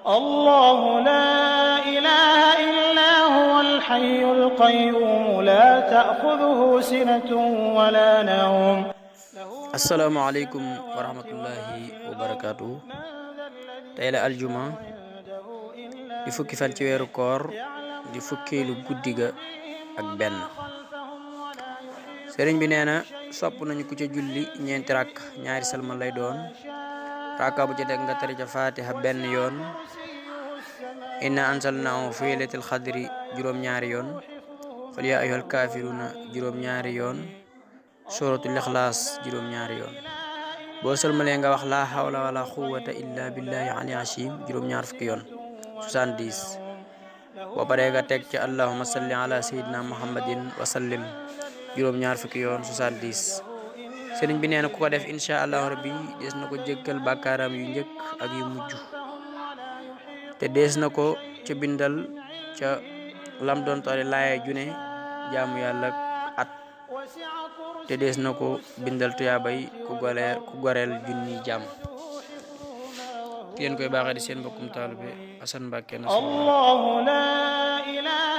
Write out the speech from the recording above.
الله لا إله إلا هو الحي القيوم لا تأخذه سنة ولا نوم. السلام عليكم ورحمة الله وبركاته. tey la aljuma di fukki fan ci weeru koor di fukkeelu guddi ga ak benn. sëriñ bi nee na sopp nañu ku ca julli ñeenti rakk, ñaari salmal lay doon. rakka bu ci teg nga tari ca fatiha benn yoon, inna anzalnahu fi laylatil xadri juróom-ñaari yoon, qul yaa ayyuhal kaafiruuna juróom-ñaari yoon, suratul ixlaas juróom-ñaari yoon. boo sëlmalee nga wax laa hawla wala quwwata illa billahi ali azim juróom-ñaar fukki yoon 70. boo paree nga teg ci allahumma salli ala sayyidina muhammadin wa sallim juróom-ñaar fukki yoon 70. sëriñ bi nee na ku ko def insha allahu rabbi dees na ko jéggal bàkkaaram yu njëkk ak yu mujj, te dees na ko ca bindal ca lam doon toole laaya june jaamu yàlla at, te dees na ko bindal tuyaabay ku goreel junni jaam. ki leen koy baaxee di seen mbokkum taalibe Assane Mbacké na. الله لا إله